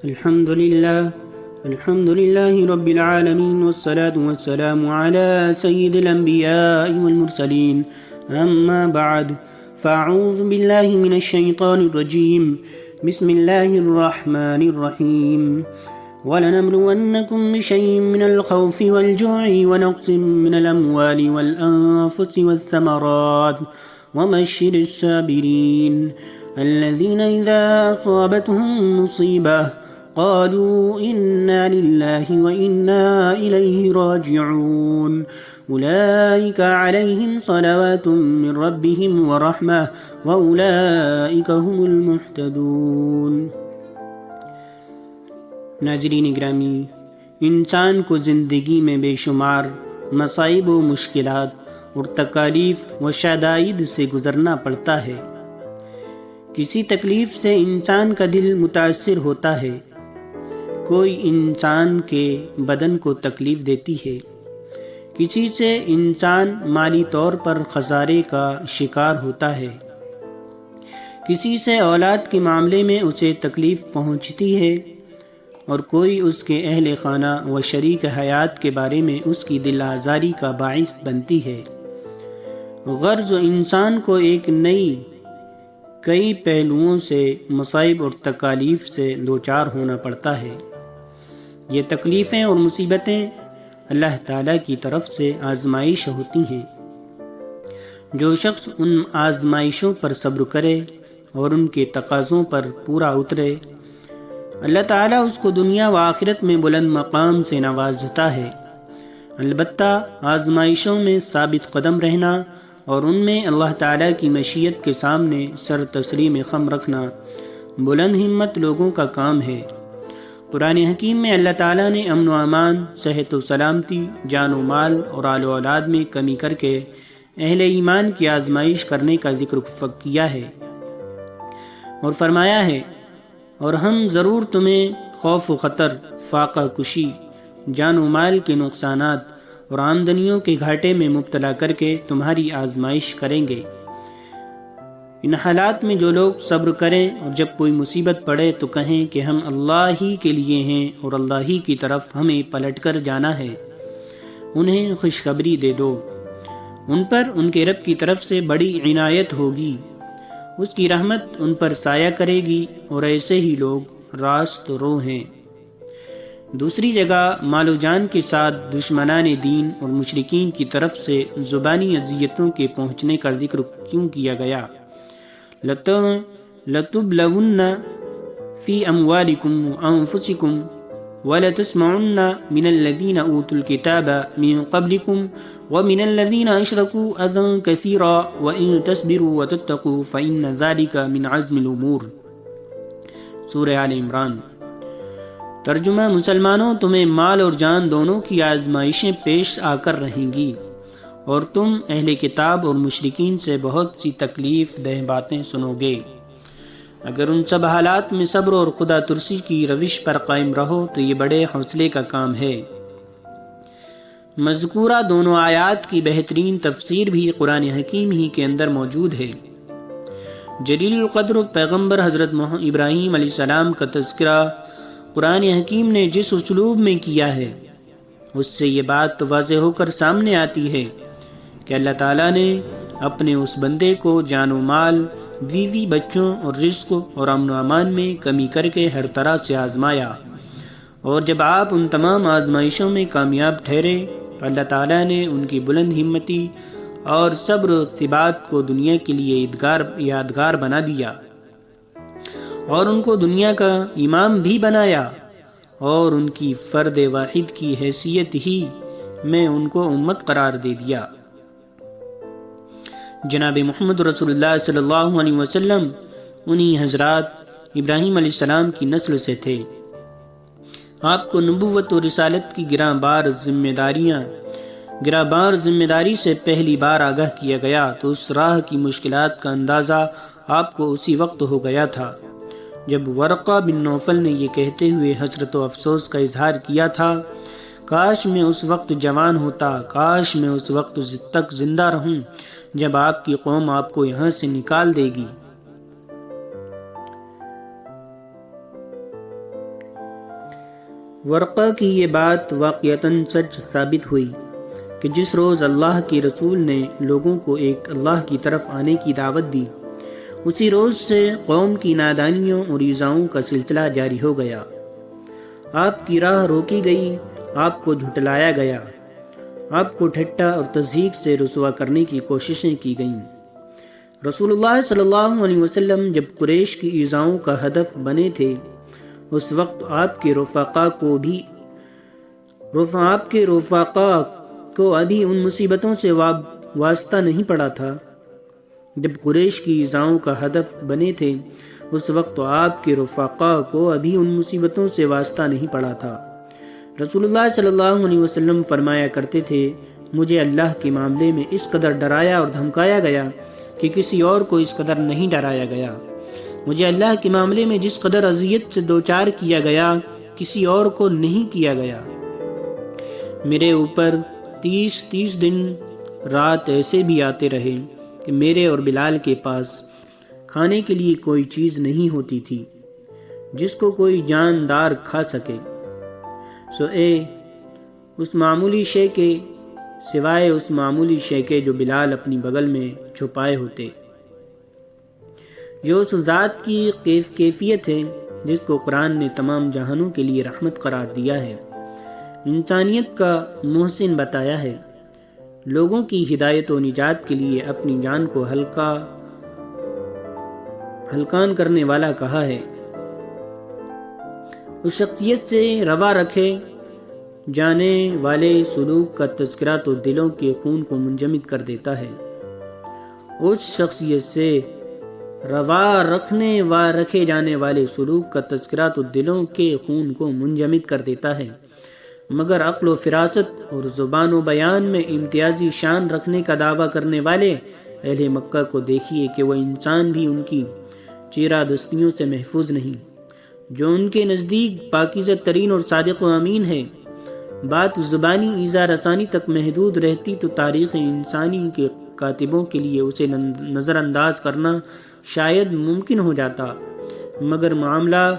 الحمد لله رب العالمين والصلاة والسلام على سيد الأنبياء والمرسلين أما بعد فأعوذ بالله من الشيطان الرجيم بسم الله الرحمن الرحيم ولنبلونكم بشيء من الخوف والجوع ونقص من الأموال والأنفس والثمرات وبشر الصابرين الذين إذا أصابتهم مصيبة قالوا إنا لله وإنا إليه راجعون أولئك عليهم صلوات من ربهم ورحمة وأولئك هم المهتدون۔ ناظرین گرامی، انسان کو زندگی میں بے شمار مصائب و مشکلات اور تکالیف و شدائد سے گزرنا پڑتا ہے۔ کسی تکلیف سے انسان کا دل متاثر ہوتا ہے، کوئی انسان کے بدن کو تکلیف دیتی ہے، کسی سے انسان مالی طور پر خسارے کا شکار ہوتا ہے، کسی سے اولاد کے معاملے میں اسے تکلیف پہنچتی ہے، اور کوئی اس کے اہل خانہ و شریک حیات کے بارے میں اس کی دل آزاری کا باعث بنتی ہے۔ غرض انسان کو ایک نئی کئی پہلوؤں سے مصائب اور تکالیف سے دوچار ہونا پڑتا ہے۔ یہ تکلیفیں اور مصیبتیں اللہ تعالیٰ کی طرف سے آزمائش ہوتی ہیں۔ جو شخص ان آزمائشوں پر صبر کرے اور ان کے تقاضوں پر پورا اترے، اللہ تعالیٰ اس کو دنیا و آخرت میں بلند مقام سے نوازتا ہے۔ البتہ آزمائشوں میں ثابت قدم رہنا اور ان میں اللہ تعالیٰ کی مشیت کے سامنے سر تسلیم خم رکھنا بلند ہمت لوگوں کا کام ہے۔ قرآن حکیم میں اللہ تعالیٰ نے امن و امان، صحت و سلامتی، جان و مال اور آل و اولاد میں کمی کر کے اہل ایمان کی آزمائش کرنے کا ذکر کیا ہے اور فرمایا ہے، اور ہم ضرور تمہیں خوف و خطر، فاقہ کشی، جان و مال کے نقصانات اور آمدنیوں کے گھاٹے میں مبتلا کر کے تمہاری آزمائش کریں گے۔ ان حالات میں جو لوگ صبر کریں اور جب کوئی مصیبت پڑے تو کہیں کہ ہم اللہ ہی کے لیے ہیں اور اللہ ہی کی طرف ہمیں پلٹ کر جانا ہے، انہیں خوشخبری دے دو، ان پر ان کے رب کی طرف سے بڑی عنایت ہوگی، اس کی رحمت ان پر سایہ کرے گی، اور ایسے ہی لوگ راست رو ہیں۔ دوسری جگہ مال و جان کے ساتھ دشمنان دین اور مشرکین کی طرف سے زبانی اذیتوں کے پہنچنے کا ذکر کیوں کیا گیا؟ لَتُبْلَوُنَّ فِي أَمْوَالِكُمْ وَأَنفُسِكُمْ وَلَتَسْمَعُنَّ مِنَ الَّذِينَ أُوتُوا الْكِتَابَ مِنْ قَبْلِكُمْ وَمِنَ الَّذِينَ أَشْرَكُوا أَذًى كَثِيرًا وَإِن تَصْبِرُوا وَتَتَّقُوا فَإِنَّ ذَلِكَ مِنْ عَزْمِ الْأُمُورِ۔ سورہ آل عمران۔ ترجمہ: مسلمانوں، تمہیں مال اور جان دونوں کی آزمائشیں پیش آ کر رہیں گی، اور تم اہل کتاب اور مشرکین سے بہت سی تکلیف دہ باتیں سنو گے۔ اگر ان سب حالات میں صبر اور خدا ترسی کی روش پر قائم رہو تو یہ بڑے حوصلے کا کام ہے۔ مذکورہ دونوں آیات کی بہترین تفسیر بھی قرآن حکیم ہی کے اندر موجود ہے۔ جلیل القدر پیغمبر حضرت ابراہیم علیہ السلام کا تذکرہ قرآن حکیم نے جس اسلوب میں کیا ہے، اس سے یہ بات واضح ہو کر سامنے آتی ہے کہ اللہ تعالیٰ نے اپنے اس بندے کو جان و مال، بیوی بچوں اور رزق اور امن و امان میں کمی کر کے ہر طرح سے آزمایا، اور جب آپ ان تمام آزمائشوں میں کامیاب ٹھہرے تو اللہ تعالیٰ نے ان کی بلند ہمتی اور صبر و ثبات کو دنیا کے لیے یادگار بنا دیا، اور ان کو دنیا کا امام بھی بنایا، اور ان کی فرد واحد کی حیثیت ہی میں ان کو امت قرار دے دیا۔ جناب محمد رسول اللہ صلی اللہ علیہ وسلم انہی حضرات ابراہیم علیہ السلام کی نسل سے تھے۔ آپ کو نبوت و رسالت کی گراں بار ذمہ داری سے پہلی بار آگاہ کیا گیا تو اس راہ کی مشکلات کا اندازہ آپ کو اسی وقت ہو گیا تھا جب ورقہ بن نوفل نے یہ کہتے ہوئے حسرت و افسوس کا اظہار کیا تھا، کاش میں اس وقت جوان ہوتا، کاش میں اس وقت تک زندہ رہوں جب آپ کی قوم آپ کو یہاں سے نکال دے گی۔ ورقہ کی یہ بات واقعتاً سچ ثابت ہوئی کہ جس روز اللہ کے رسول نے لوگوں کو ایک اللہ کی طرف آنے کی دعوت دی، اسی روز سے قوم کی نادانیوں اور ایذاؤں کا سلسلہ جاری ہو گیا۔ آپ کی راہ روکی گئی، آپ کو جھٹلایا گیا، آپ کو ٹھٹا اور تضحیک سے رسوا کرنے کی کوششیں کی گئیں۔ رسول اللہ صلی اللہ علیہ وسلم جب قریش کی ایذاؤں کا ہدف بنے تھے، اس وقت آپ کے رفقا کو ابھی ان مصیبتوں سے واسطہ نہیں پڑا تھا۔ جب قریش کی ایذاؤں کا ہدف بنے تھے، اس وقت آپ کے رفقا کو ابھی ان مصیبتوں سے واسطہ نہیں پڑا تھا۔ رسول اللہ صلی اللہ علیہ وسلم فرمایا کرتے تھے، مجھے اللہ کے معاملے میں اس قدر ڈرایا اور دھمکایا گیا کہ کسی اور کو اس قدر نہیں ڈرایا گیا۔ مجھے اللہ کے معاملے میں جس قدر اذیت سے دوچار کیا گیا، کسی اور کو نہیں کیا گیا۔ میرے اوپر 30 دن رات ایسے بھی آتے رہے کہ میرے اور بلال کے پاس کھانے کے لیے کوئی چیز نہیں ہوتی تھی جس کو کوئی جاندار کھا سکے، سوائے اس معمولی شے کے جو بلال اپنی بغل میں چھپائے ہوتے۔ جو اس ذات کی کیفیت ہے جس کو قرآن نے تمام جہانوں کے لیے رحمت قرار دیا ہے، انسانیت کا محسن بتایا ہے، لوگوں کی ہدایت و نجات کے لیے اپنی جان کو ہلکان کرنے والا کہا ہے، اس شخصیت سے روا رکھے جانے والے سلوک کا تذکرہ تو دلوں کے خون کو منجمد کر دیتا ہے۔ اس شخصیت سے روا رکھے جانے والے سلوک کا تذکرہ تو دلوں کے خون کو منجمد کر دیتا ہے، مگر عقل و فراست اور زبان و بیان میں امتیازی شان رکھنے کا دعویٰ کرنے والے اہل مکہ کو دیکھیے کہ وہ انسان بھی ان کی چیرہ دستیوں سے محفوظ نہیں، جو ان کے نزدیک پاکیزہ ترین اور صادق و امین ہے۔ بات زبانی ایذا رسانی تک محدود رہتی تو تاریخ انسانی کے کاتبوں کے لیے اسے نظر انداز کرنا شاید ممکن ہو جاتا، مگر معاملہ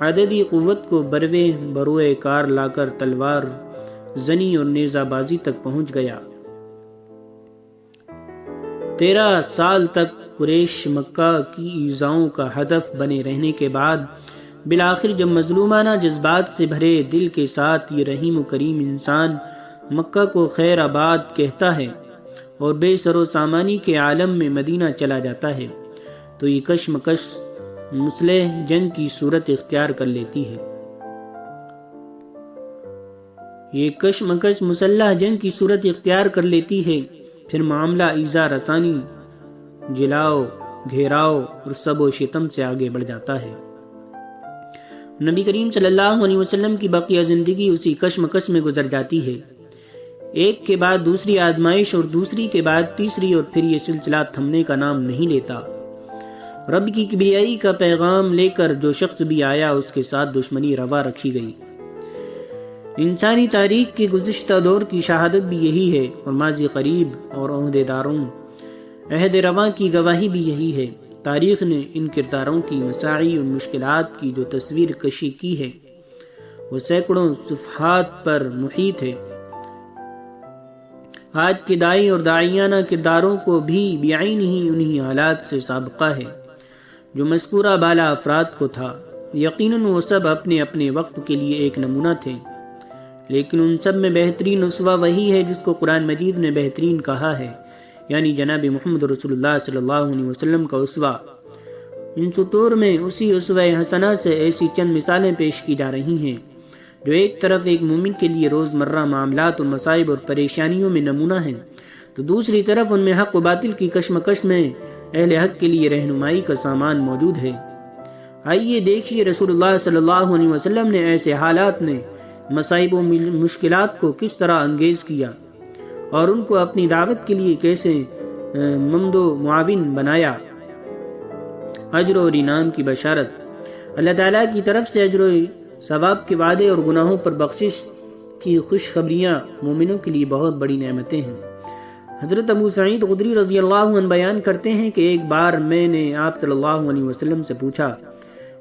عددی قوت کو بروئے کار لا کر تلوار زنی اور نیزہ بازی تک پہنچ گیا۔ 13 سال تک قریش مکہ کی ایذاؤں کا ہدف بنے رہنے کے بعد بالآخر جب مظلومانہ جذبات سے بھرے دل کے ساتھ یہ رحیم و کریم انسان مکہ کو خیر آباد کہتا ہے اور بے سر و سامانی کے عالم میں مدینہ چلا جاتا ہے، تو یہ کشمکش مسلح جنگ کی صورت اختیار کر لیتی ہے۔ مسلح جنگ کی صورت اختیار کر لیتی ہے، پھر معاملہ ایذا رسانی، جلاؤ، گھیراؤ اور سب و شتم سے آگے بڑھ جاتا ہے۔ نبی کریم صلی اللہ علیہ وسلم کی بقیہ زندگی اسی کشمکش میں گزر جاتی ہے، ایک کے بعد دوسری آزمائش اور دوسری کے بعد تیسری، اور پھر یہ سلسلہ تھمنے کا نام نہیں لیتا۔ رب کی کبریائی کا پیغام لے کر جو شخص بھی آیا اس کے ساتھ دشمنی روا رکھی گئی۔ انسانی تاریخ کے گزشتہ دور کی شہادت بھی یہی ہے، اور ماضی قریب اور عہدیداروں عہد رواں کی گواہی بھی یہی ہے۔ تاریخ نے ان کرداروں کی مساعی اور مشکلات کی جو تصویر کشی کی ہے، وہ سینکڑوں صفحات پر محیط ہے۔ آج کے دائی اور داعیانہ کرداروں کو بھی بعین ہی انہی حالات سے سابقہ ہے جو مذکورہ بالا افراد کو تھا۔ یقیناً وہ سب اپنے اپنے وقت کے لیے ایک نمونہ تھے، لیکن ان سب میں بہترین اسوہ وہی ہے جس کو قرآن مجید نے بہترین کہا ہے، یعنی جناب محمد رسول اللہ صلی اللہ علیہ وسلم کا اسوہ۔ ان سطور میں اسی اسوہ حسنہ سے ایسی چند مثالیں پیش کی جا رہی ہیں جو ایک طرف ایک مومن کے لیے روزمرہ معاملات اور مصائب اور پریشانیوں میں نمونہ ہیں، تو دوسری طرف ان میں حق و باطل کی کشمکش میں اہل حق کے لیے رہنمائی کا سامان موجود ہے۔ آئیے دیکھیے رسول اللہ صلی اللہ علیہ وسلم نے ایسے حالات میں مصائب و مشکلات کو کس طرح انگیز کیا اور ان کو اپنی دعوت کے لیے کیسے ممد و معاون بنایا۔ اجر اور انعام کی بشارت۔ اللہ تعالیٰ کی طرف سے اجر و ثواب کے وعدے اور گناہوں پر بخشش کی خوشخبریاں مومنوں کے لیے بہت بڑی نعمتیں ہیں۔ حضرت ابو سعید خدری رضی اللہ عنہ بیان کرتے ہیں کہ ایک بار میں نے آپ صلی اللہ علیہ وسلم سے پوچھا،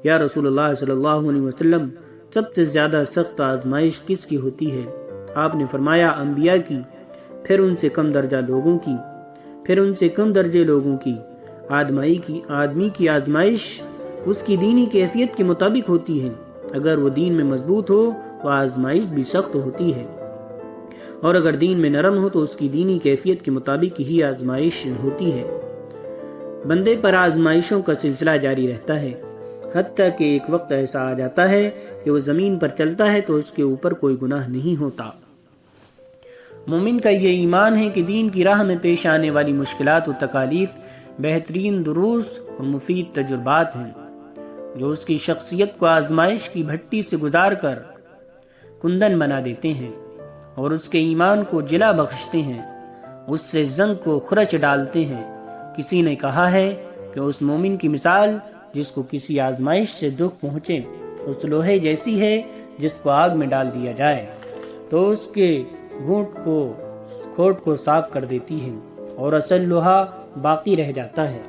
یا رسول اللہ صلی اللہ علیہ وسلم، سب سے زیادہ سخت آزمائش کس کی ہوتی ہے؟ آپ نے فرمایا انبیاء کی، پھر ان سے کم درجہ لوگوں کی، پھر ان سے کم درجے لوگوں کی۔ آدمی کی آزمائش اس کی دینی کیفیت کے مطابق ہوتی ہے۔ اگر وہ دین میں مضبوط ہو تو آزمائش بھی سخت ہوتی ہے، اور اگر دین میں نرم ہو تو اس کی دینی کیفیت کے مطابق ہی آزمائش ہوتی ہے۔ بندے پر آزمائشوں کا سلسلہ جاری رہتا ہے، حتیٰ کہ ایک وقت ایسا آ جاتا ہے کہ وہ زمین پر چلتا ہے تو اس کے اوپر کوئی گناہ نہیں ہوتا۔ مومن کا یہ ایمان ہے کہ دین کی راہ میں پیش آنے والی مشکلات و تکالیف بہترین دروس اور مفید تجربات ہیں، جو اس کی شخصیت کو آزمائش کی بھٹی سے گزار کر کندن بنا دیتے ہیں اور اس کے ایمان کو جلا بخشتے ہیں، اس سے زنگ کو خرچ ڈالتے ہیں۔ کسی نے کہا ہے کہ اس مومن کی مثال جس کو کسی آزمائش سے دکھ پہنچے اس لوہے جیسی ہے جس کو آگ میں ڈال دیا جائے تو اس کے کھوٹ کو صاف کر دیتی ہے اور اصل لوہا باقی رہ جاتا ہے۔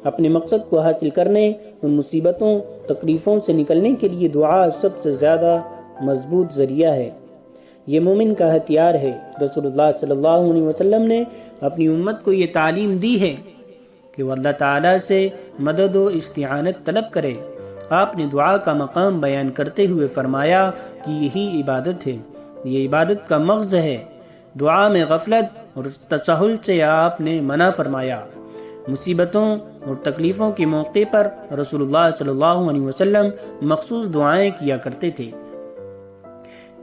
اپنے مقصد کو حاصل کرنے، ان مصیبتوں تکلیفوں سے نکلنے کے لیے دعا سب سے زیادہ مضبوط ذریعہ ہے۔ یہ مومن کا ہتھیار ہے۔ رسول اللہ صلی اللہ علیہ وسلم نے اپنی امت کو یہ تعلیم دی ہے کہ وہ اللہ تعالیٰ سے مدد و استعانت طلب کرے۔ آپ نے دعا کا مقام بیان کرتے ہوئے فرمایا کہ یہی عبادت ہے، یہ عبادت کا مغز ہے۔ دعا میں غفلت اور تساہل سے آپ نے منع فرمایا۔ مصیبتوں اور تکلیفوں کے موقع پر رسول اللہ صلی اللہ علیہ وسلم مخصوص دعائیں کیا کرتے تھے۔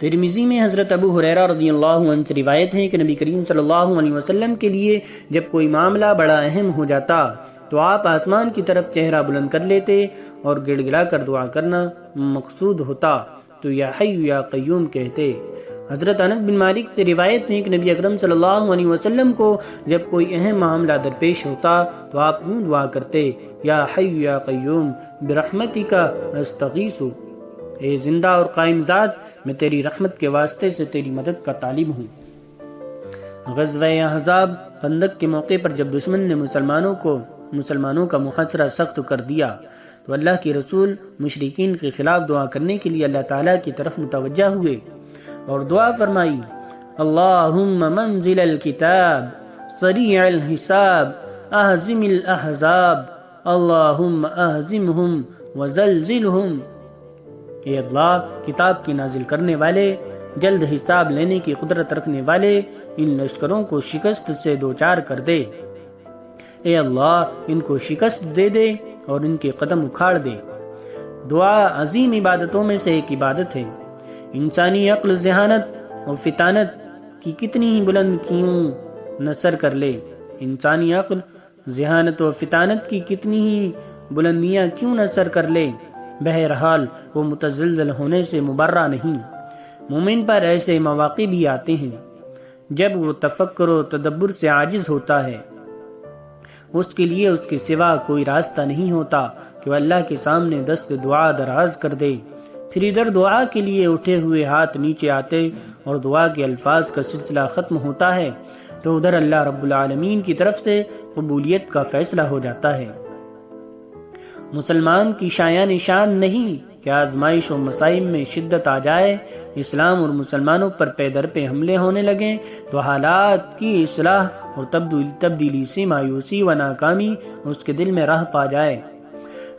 ترمذی میں حضرت ابو ہریرہ رضی اللہ عنہ سے روایت ہے کہ نبی کریم صلی اللہ علیہ وسلم کے لیے جب کوئی معاملہ بڑا اہم ہو جاتا تو آپ آسمان کی طرف چہرہ بلند کر لیتے اور گڑ گڑا کر دعا کرنا مقصود ہوتا تو یا حی یا قیوم کہتے۔ حضرت انس بن مالک سے روایت ہے کہ نبی اکرم صلی اللہ علیہ وسلم کو جب کوئی اہم معاملہ درپیش ہوتا تو آپ یوں دعا کرتے، یا حی یا قیوم برحمتک استغیث، اے زندہ اور قائم ذات میں تیری رحمت کے واسطے سے تیری مدد کا طالب ہوں۔ غزوہ احزاب خندق کے موقع پر جب دشمن نے مسلمانوں کا محاصرہ سخت کر دیا تو اللہ کے رسول مشرکین کے خلاف دعا کرنے کے لیے اللہ تعالیٰ کی طرف متوجہ ہوئے اور دعا فرمائی، اللہم منزل الکتاب سریع الحساب اہزم الاحزاب اللہم اہزمہم وزلزلہم۔ اے اللہ، کتاب کی نازل کرنے والے، جلد حساب لینے کی قدرت رکھنے والے، ان لشکروں کو شکست سے دوچار کر دے۔ اے اللہ، ان کو شکست دے دے اور ان کے قدم اکھاڑ دے۔ دعا عظیم عبادتوں میں سے ایک عبادت ہے۔ انسانی عقل ذہانت اور فطانت کی کتنی ہی بلند کیوں نہ سر کر لے، انسانی عقل ذہانت اور فطانت کی کتنی ہی بلندیاں کیوں نہ سر کر لے، بہرحال وہ متزلزل ہونے سے مبرہ نہیں۔ مومن پر ایسے مواقع بھی آتے ہیں جب وہ تفکر و تدبر سے عاجز ہوتا ہے، اس کے لیے اس کے سوا کوئی راستہ نہیں ہوتا کہ وہ اللہ کے سامنے دست دعا دراز کر دے۔ پھر ادھر دعا کے لیے اٹھے ہوئے ہاتھ نیچے آتے اور دعا کے الفاظ کا سلسلہ ختم ہوتا ہے تو ادھر اللہ رب العالمین کی طرف سے قبولیت کا فیصلہ ہو جاتا ہے۔ مسلمان کی شایان نشان نہیں کہ آزمائش و مصائب میں شدت آ جائے، اسلام اور مسلمانوں پر پے در پہ حملے ہونے لگیں تو حالات کی اصلاح اور تبدیلی سے مایوسی و ناکامی اس کے دل میں راہ پا جائے۔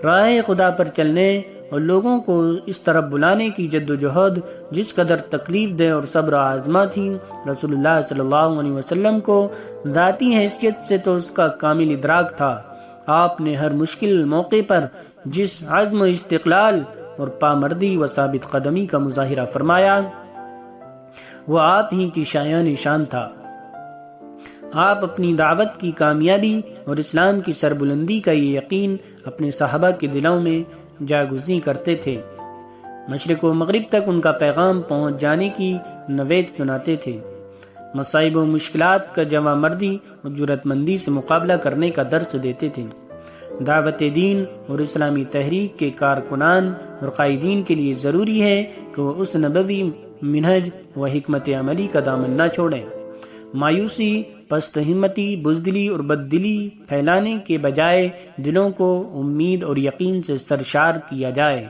راہ خدا پر چلنے اور لوگوں کو اس طرف بلانے کی جد و جہد جس قدر تکلیف دہ اور صبر آزما تھی، رسول اللہ صلی اللہ علیہ وسلم کو ذاتی حیثیت سے تو اس کا کامل ادراک تھا۔ آپ نے ہر مشکل موقع پر جس عزم و استقلال اور پامردی و ثابت قدمی کا مظاہرہ فرمایا وہ آپ ہی کی شایان نشان تھا۔ آپ اپنی دعوت کی کامیابی اور اسلام کی سربلندی کا یہ یقین اپنے صحابہ کے دلوں میں جاگزیں کرتے تھے۔ مشرق و مغرب تک ان کا پیغام پہنچ جانے کی نوید سناتے تھے۔ مصائب و مشکلات کا جواں مردی اور جرأت مندی سے مقابلہ کرنے کا درس دیتے تھے۔ دعوت دین اور اسلامی تحریک کے کارکنان اور قائدین کے لیے ضروری ہے کہ وہ اس نبوی منہج و حکمت عملی کا دامن نہ چھوڑیں۔ مایوسی، پست ہمتی، بزدلی اور بددلی پھیلانے کے بجائے دلوں کو امید اور یقین سے سرشار کیا جائے۔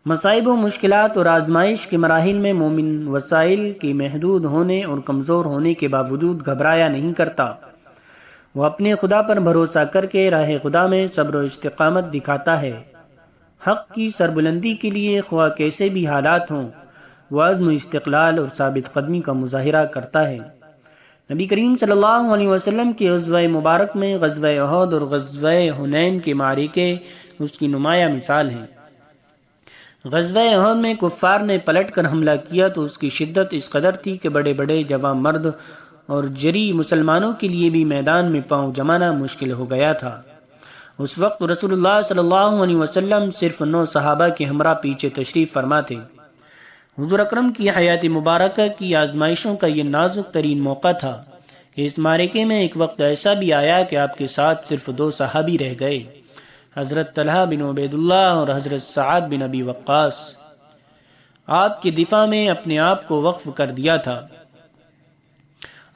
مصائب و مشکلات اور آزمائش کے مراحل میں مومن وسائل کے محدود ہونے اور کمزور ہونے کے باوجود گھبرایا نہیں کرتا۔ وہ اپنے خدا پر بھروسہ کر کے راہ خدا میں صبر و استقامت دکھاتا ہے۔ حق کی سربلندی کے لیے خواہ کیسے بھی حالات ہوں، وہ عزم و استقلال اور ثابت قدمی کا مظاہرہ کرتا ہے۔ نبی کریم صلی اللہ علیہ وسلم کے غزوہ مبارک میں غزوہ احد اور غزوہ حنین کے معرکے اس کی نمایاں مثال ہیں۔ غزوہ احد میں کفار نے پلٹ کر حملہ کیا تو اس کی شدت اس قدر تھی کہ بڑے بڑے جوان مرد اور جری مسلمانوں کے لیے بھی میدان میں پاؤں جمانا مشکل ہو گیا تھا۔ اس وقت رسول اللہ صلی اللہ علیہ وسلم صرف 9 صحابہ کے ہمراہ پیچھے تشریف فرما تھے۔ حضور اکرم کی حیات مبارکہ کی آزمائشوں کا یہ نازک ترین موقع تھا کہ اس معرکے میں ایک وقت ایسا بھی آیا کہ آپ کے ساتھ صرف 2 صحابی رہ گئے، حضرت طلحہ بن عبید اللہ اور حضرت سعد بن ابی وقاص۔ آپ کے دفاع میں اپنے آپ کو وقف کر دیا تھا۔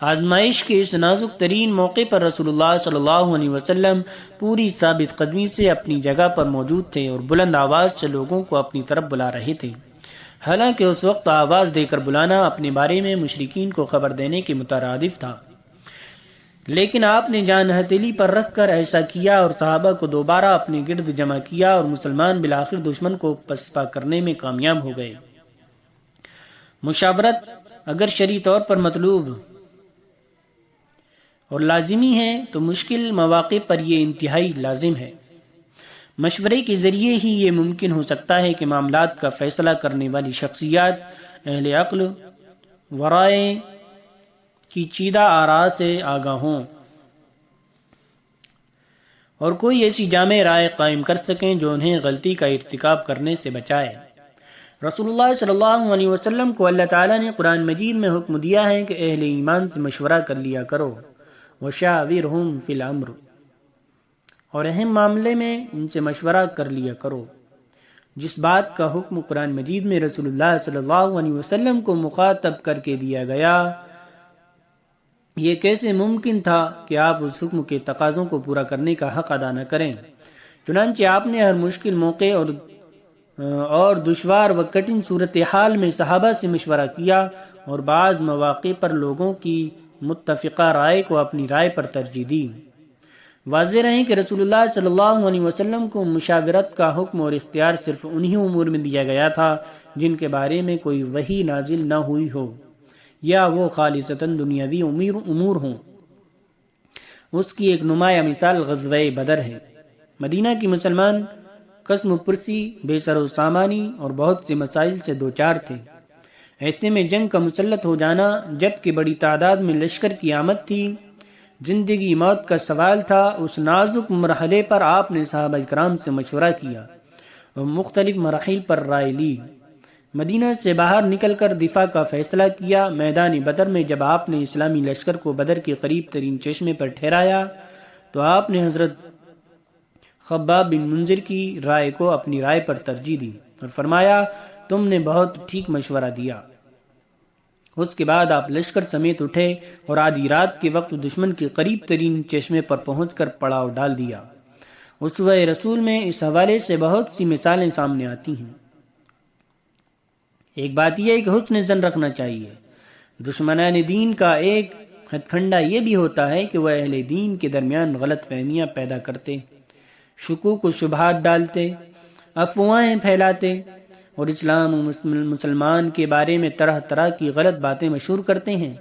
آزمائش کے اس نازک ترین موقع پر رسول اللہ صلی اللہ علیہ وسلم پوری ثابت قدمی سے اپنی جگہ پر موجود تھے اور بلند آواز سے لوگوں کو اپنی طرف بلا رہے تھے۔ حالانکہ اس وقت آواز دے کر بلانا اپنے بارے میں مشرکین کو خبر دینے کے مترادف تھا، لیکن آپ نے جان ہتھیلی پر رکھ کر ایسا کیا اور صحابہ کو دوبارہ اپنے گرد جمع کیا اور مسلمان بالآخر دشمن کو پسپا کرنے میں کامیاب ہو گئے۔ مشاورت اگر شرعی طور پر مطلوب اور لازمی ہے تو مشکل مواقع پر یہ انتہائی لازم ہے۔ مشورے کے ذریعے ہی یہ ممکن ہو سکتا ہے کہ معاملات کا فیصلہ کرنے والی شخصیات اہل عقل ورائے کی چیدہ آراء سے آگاہ ہوں اور کوئی ایسی جامع رائے قائم کر سکیں جو انہیں غلطی کا ارتکاب کرنے سے بچائے۔ رسول اللہ صلی اللہ علیہ وسلم کو اللہ تعالیٰ نے قرآن مجید میں حکم دیا ہے کہ اہل ایمان سے مشورہ کر لیا کرو، وشاورہم فی الامر، اور اہم معاملے میں ان سے مشورہ کر لیا کرو۔ جس بات کا حکم قرآن مجید میں رسول اللہ صلی اللہ علیہ وسلم کو مخاطب کر کے دیا گیا، یہ کیسے ممکن تھا کہ آپ اس حکم کے تقاضوں کو پورا کرنے کا حق ادا نہ کریں؟ چنانچہ آپ نے ہر مشکل موقع اور دشوار و کٹھن صورتحال میں صحابہ سے مشورہ کیا اور بعض مواقع پر لوگوں کی متفقہ رائے کو اپنی رائے پر ترجیح دی۔ واضح رہے کہ رسول اللہ صلی اللہ علیہ وسلم کو مشاورت کا حکم اور اختیار صرف انہی امور میں دیا گیا تھا جن کے بارے میں کوئی وحی نازل نہ ہوئی ہو یا وہ خالصتاً دنیاوی امور ہوں۔ اس کی ایک نمایاں مثال غزوہ بدر ہے۔ مدینہ کی مسلمان قسم پرسی، بے سر و سامانی اور بہت سے مسائل سے دوچار تھے۔ ایسے میں جنگ کا مسلط ہو جانا، جبکہ بڑی تعداد میں لشکر کی آمد تھی، زندگی موت کا سوال تھا، اس نازک مرحلے پر آپ نے صحابہ کرام سے مشورہ کیا اور مختلف مراحل پر رائے لی۔ مدینہ سے باہر نکل کر دفاع کا فیصلہ کیا۔ میدان بدر میں جب آپ نے اسلامی لشکر کو بدر کے قریب ترین چشمے پر ٹھہرایا تو آپ نے حضرت خباب بن منذر کی رائے کو اپنی رائے پر ترجیح دی اور فرمایا، تم نے بہت ٹھیک مشورہ دیا۔ اس کے بعد آپ لشکر سمیت اٹھے اور آدھی رات کے وقت دشمن کے قریب ترین چشمے پر پہنچ کر پڑاؤ ڈال دیا۔ اسوہ رسول میں اس حوالے سے بہت سی مثالیں سامنے آتی ہیں۔ ایک بات یہ ہے کہ حسن ظن رکھنا چاہیے۔ دشمنان دین کا ایک ہتھ کنڈا یہ بھی ہوتا ہے کہ وہ اہل دین کے درمیان غلط فہمیاں پیدا کرتے، شکوک و شبہات ڈالتے، افواہیں پھیلاتے اور اسلام و مسلمان کے بارے میں طرح طرح کی غلط باتیں مشہور کرتے ہیں۔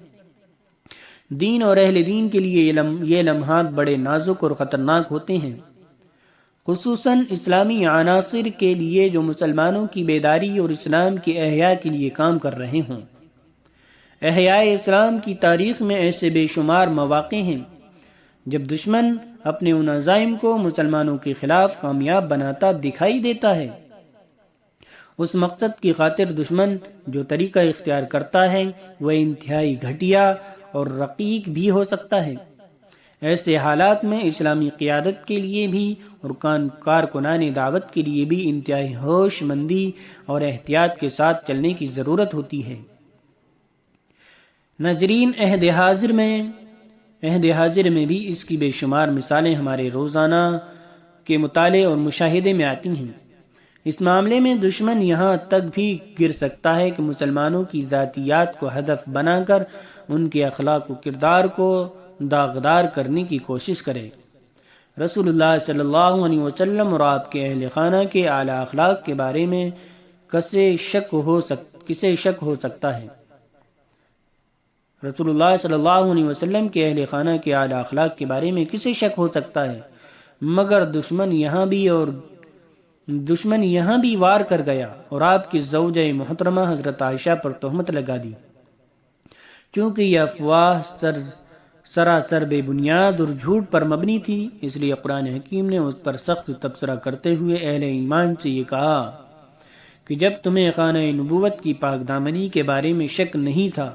دین اور اہل دین کے لیے یہ لمحات بڑے نازک اور خطرناک ہوتے ہیں، خصوصاً اسلامی عناصر کے لیے جو مسلمانوں کی بیداری اور اسلام کے احیاء کے لیے کام کر رہے ہوں۔ احیاء اسلام کی تاریخ میں ایسے بے شمار مواقع ہیں جب دشمن اپنے ان عزائم کو مسلمانوں کے خلاف کامیاب بناتا دکھائی دیتا ہے۔ اس مقصد کی خاطر دشمن جو طریقہ اختیار کرتا ہے وہ انتہائی گھٹیا اور رقیق بھی ہو سکتا ہے۔ ایسے حالات میں اسلامی قیادت کے لیے بھی اور کارکنان دعوت کے لیے بھی انتہائی ہوش مندی اور احتیاط کے ساتھ چلنے کی ضرورت ہوتی ہے۔ ناظرین، عہد حاضر میں بھی اس کی بے شمار مثالیں ہمارے روزانہ کے مطالعے اور مشاہدے میں آتی ہیں۔ اس معاملے میں دشمن یہاں تک بھی گر سکتا ہے کہ مسلمانوں کی ذاتیات کو ہدف بنا کر ان کے اخلاق و کردار کو داغدار کرنے کی کوشش کرے۔ رسول اللہ صلی اللہ علیہ وسلم اور آپ کے اہل خانہ کے اعلیٰ اخلاق کے بارے میں کسے شک ہو سکتا ہے؟ رسول اللہ صلی اللہ علیہ وسلم کے اہل خانہ کے اعلیٰ اخلاق کے بارے میں کسے شک ہو سکتا ہے؟ مگر دشمن یہاں بھی وار کر گیا اور آپ کی زوجہ محترمہ حضرت عائشہ پر تہمت لگا دی۔ کیونکہ یہ افواہ سراسر بے بنیاد اور جھوٹ پر مبنی تھی، اس لیے قرآن حکیم نے اس پر سخت تبصرہ کرتے ہوئے اہل ایمان سے یہ کہا کہ جب تمہیں خانہ نبوت کی پاک دامنی کے بارے میں شک نہیں تھا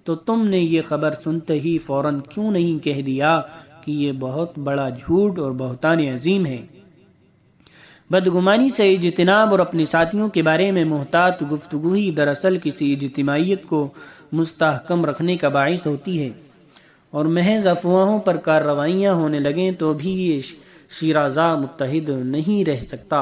تو تم نے یہ خبر سنتے ہی فوراً کیوں نہیں کہہ دیا کہ یہ بہت بڑا جھوٹ اور بہتان عظیم ہے؟ بدگمانی سے اجتناب اور اپنے ساتھیوں کے بارے میں محتاط گفتگو ہی دراصل کسی اجتماعیت کو مستحکم رکھنے کا باعث ہوتی ہے، اور محض افواہوں پر کارروائیاں ہونے لگیں تو بھی یہ شیرازہ متحد نہیں رہ سکتا،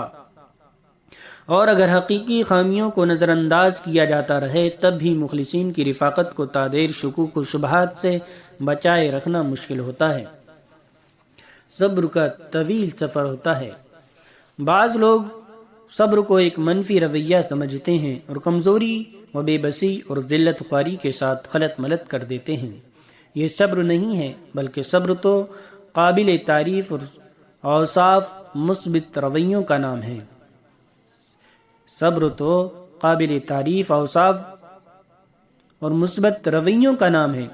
اور اگر حقیقی خامیوں کو نظر انداز کیا جاتا رہے تب بھی مخلصین کی رفاقت کو تادیر شکوک و شبہات سے بچائے رکھنا مشکل ہوتا ہے۔ صبر کا طویل سفر ہوتا ہے۔ بعض لوگ صبر کو ایک منفی رویہ سمجھتے ہیں اور کمزوری و بے بسی اور ذلت خواری کے ساتھ خلط ملط کر دیتے ہیں۔ یہ صبر نہیں ہے، بلکہ صبر تو قابل تعریف اور اوصاف مثبت رویوں کا نام ہے۔ صبر تو قابل تعریف اوصاف اور مثبت رویوں کا نام ہے۔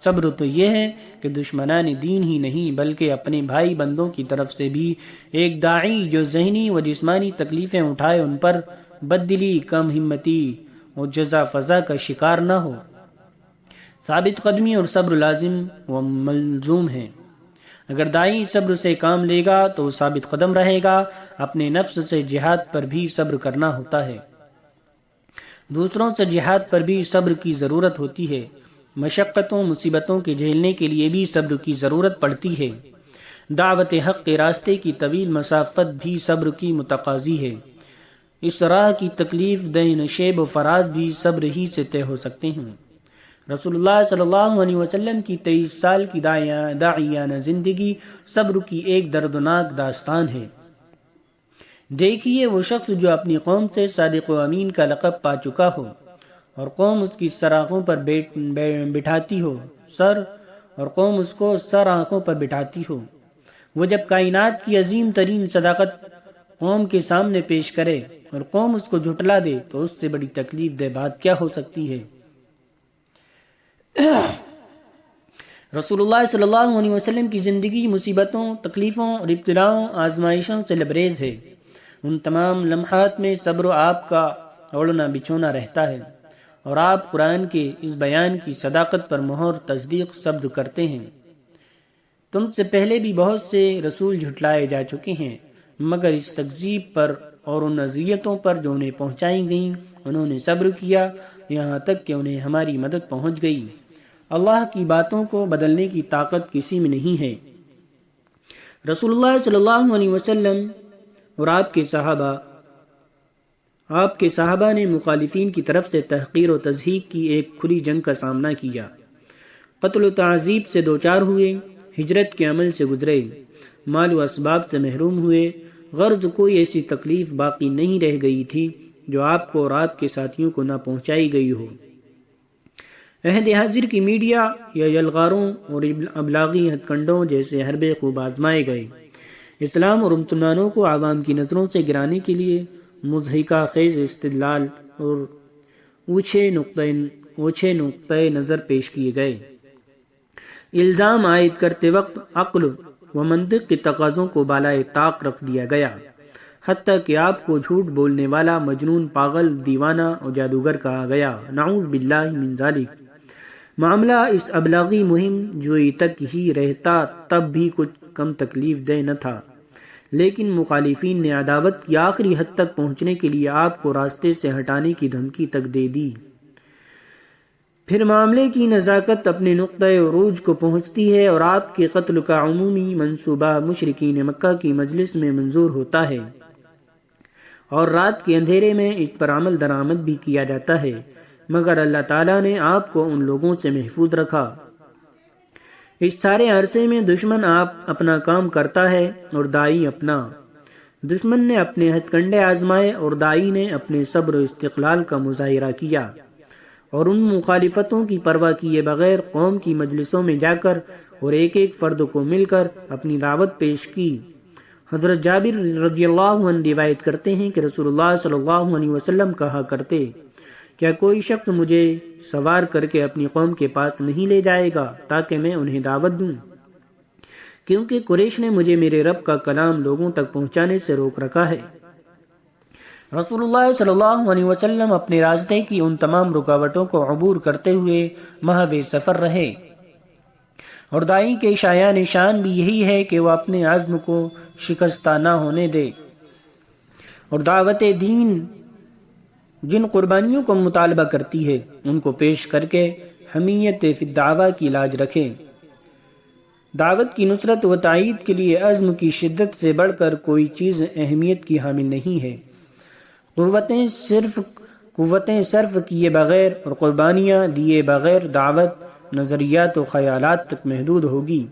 صبر تو یہ ہے کہ دشمنان دین ہی نہیں بلکہ اپنے بھائی بندوں کی طرف سے بھی ایک داعی جو ذہنی و جسمانی تکلیفیں اٹھائے ان پر بددلی، کم ہمتی اور جزا فضا کا شکار نہ ہو۔ ثابت قدمی اور صبر لازم و ملزوم ہے۔ اگر داعی صبر سے کام لے گا تو وہ ثابت قدم رہے گا۔ اپنے نفس سے جہاد پر بھی صبر کرنا ہوتا ہے، دوسروں سے جہاد پر بھی صبر کی ضرورت ہوتی ہے، مشقتوں مصیبتوں کے جھیلنے کے لیے بھی صبر کی ضرورت پڑتی ہے۔ دعوت حق کے راستے کی طویل مسافت بھی صبر کی متقاضی ہے۔ اس راہ کی تکلیف دہ نشیب و فراز بھی صبر ہی سے طے ہو سکتے ہیں۔ رسول اللہ صلی اللہ علیہ وسلم کی 23 سال کی داعیانہ زندگی صبر کی ایک دردناک داستان ہے۔ دیکھیے وہ شخص جو اپنی قوم سے صادق و امین کا لقب پا چکا ہو اور قوم اس کی سر آنکھوں پر بٹھاتی ہو اور قوم اس کو سر آنکھوں پر بٹھاتی ہو، وہ جب کائنات کی عظیم ترین صداقت قوم کے سامنے پیش کرے اور قوم اس کو جھٹلا دے تو اس سے بڑی تکلیف دہ بات کیا ہو سکتی ہے؟ رسول اللہ صلی اللہ علیہ وسلم کی زندگی مصیبتوں، تکلیفوں اور ابتلاؤں، آزمائشوں سے لبریز ہے۔ ان تمام لمحات میں صبر آپ کا اوڑھنا بچھونا رہتا ہے اور آپ قرآن کے اس بیان کی صداقت پر مہر تصدیق ثبت کرتے ہیں۔ تم سے پہلے بھی بہت سے رسول جھٹلائے جا چکے ہیں، مگر اس تکذیب پر اور ان اذیتوں پر جو انہیں پہنچائی گئیں انہوں نے صبر کیا، یہاں تک کہ انہیں ہماری مدد پہنچ گئی۔ اللہ کی باتوں کو بدلنے کی طاقت کسی میں نہیں ہے۔ رسول اللہ صلی اللہ علیہ وسلم اور آپ کے صحابہ نے مخالفین کی طرف سے تحقیر و تضحیک کی ایک کھلی جنگ کا سامنا کیا، قتل و تعذیب سے دوچار ہوئے، ہجرت کے عمل سے گزرے، مال و اسباب سے محروم ہوئے، غرض کوئی ایسی تکلیف باقی نہیں رہ گئی تھی جو آپ کو اور آپ کے ساتھیوں کو نہ پہنچائی گئی ہو۔ عہد حاضر کی میڈیا یا یلغاروں اور ابلاغی ہتھ کنڈوں جیسے حربے خوب آزمائے گئے۔ اسلام اور مسلمانوں کو عوام کی نظروں سے گرانے کے لیے مضحکہ خیز استدلال اور اوچھے نقطۂ نظر پیش کیے گئے۔ الزام عائد کرتے وقت عقل و منطق کے تقاضوں کو بالائے طاق رکھ دیا گیا، حتیٰ کہ آپ کو جھوٹ بولنے والا، مجنون، پاگل، دیوانہ اور جادوگر کہا گیا، نعوذ باللہ من ذالک۔ معاملہ اس ابلاغی مہم جوئی تک ہی رہتا تب بھی کچھ کم تکلیف دہ نہ تھا، لیکن مخالفین نے عداوت کی آخری حد تک پہنچنے کے لیے آپ کو راستے سے ہٹانے کی دھمکی تک دے دی۔ پھر معاملے کی نزاکت اپنے نقطۂ عروج کو پہنچتی ہے اور آپ کے قتل کا عمومی منصوبہ مشرکین مکہ کی مجلس میں منظور ہوتا ہے اور رات کے اندھیرے میں اس پر عمل درآمد بھی کیا جاتا ہے، مگر اللہ تعالیٰ نے آپ کو ان لوگوں سے محفوظ رکھا۔ اس سارے عرصے میں دشمن اپنا کام کرتا ہے اور دائی اپنا۔ دشمن نے اپنے ہتھ کنڈے آزمائے اور دائی نے اپنے صبر و استقلال کا مظاہرہ کیا، اور ان مخالفتوں کی پرواہ کیے بغیر قوم کی مجلسوں میں جا کر اور ایک ایک فرد کو مل کر اپنی دعوت پیش کی۔ حضرت جابر رضی اللہ عنہ روایت کرتے ہیں کہ رسول اللہ صلی اللہ علیہ وسلم کہا کرتے، کیا کوئی شخص مجھے سوار کر کے اپنی قوم کے پاس نہیں لے جائے گا تاکہ میں انہیں دعوت دوں؟ کیونکہ قریش نے مجھے میرے رب کا کلام لوگوں تک پہنچانے سے روک رکھا ہے۔ رسول اللہ صلی اللہ علیہ وسلم اپنے راستے کی ان تمام رکاوٹوں کو عبور کرتے ہوئے محو سفر رہے، اور دائی کے شایان شان بھی یہی ہے کہ وہ اپنے عزم کو شکستہ نہ ہونے دے، اور دعوت دین جن قربانیوں کو مطالبہ کرتی ہے ان کو پیش کر کے حمیت فی الدعویٰ کی لاج رکھے۔ دعوت کی نصرت و تائید کے لیے عزم کی شدت سے بڑھ کر کوئی چیز اہمیت کی حامل نہیں ہے۔ قوتیں صرف کیے بغیر اور قربانیاں دیے بغیر دعوت نظریات و خیالات تک محدود ہوگی،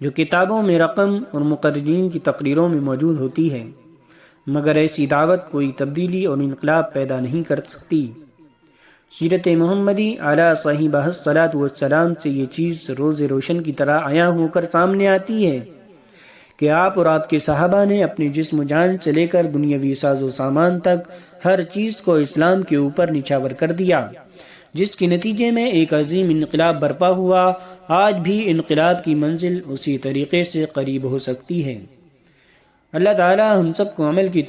جو کتابوں میں رقم اور مقررین کی تقریروں میں موجود ہوتی ہے، مگر ایسی دعوت کوئی تبدیلی اور انقلاب پیدا نہیں کر سکتی۔ سیرت محمدی علیہ صاحبہ الصلاۃ والسلام سے یہ چیز روز روشن کی طرح عیاں ہو کر سامنے آتی ہے کہ آپ اور آپ کے صحابہ نے اپنے جسم و جان سے لے کر دنیاوی ساز و سامان تک ہر چیز کو اسلام کے اوپر نچھاور کر دیا، جس کے نتیجے میں ایک عظیم انقلاب برپا ہوا۔ آج بھی انقلاب کی منزل اسی طریقے سے قریب ہو سکتی ہے۔ اللہ تعالی ہم سب کو عمل کی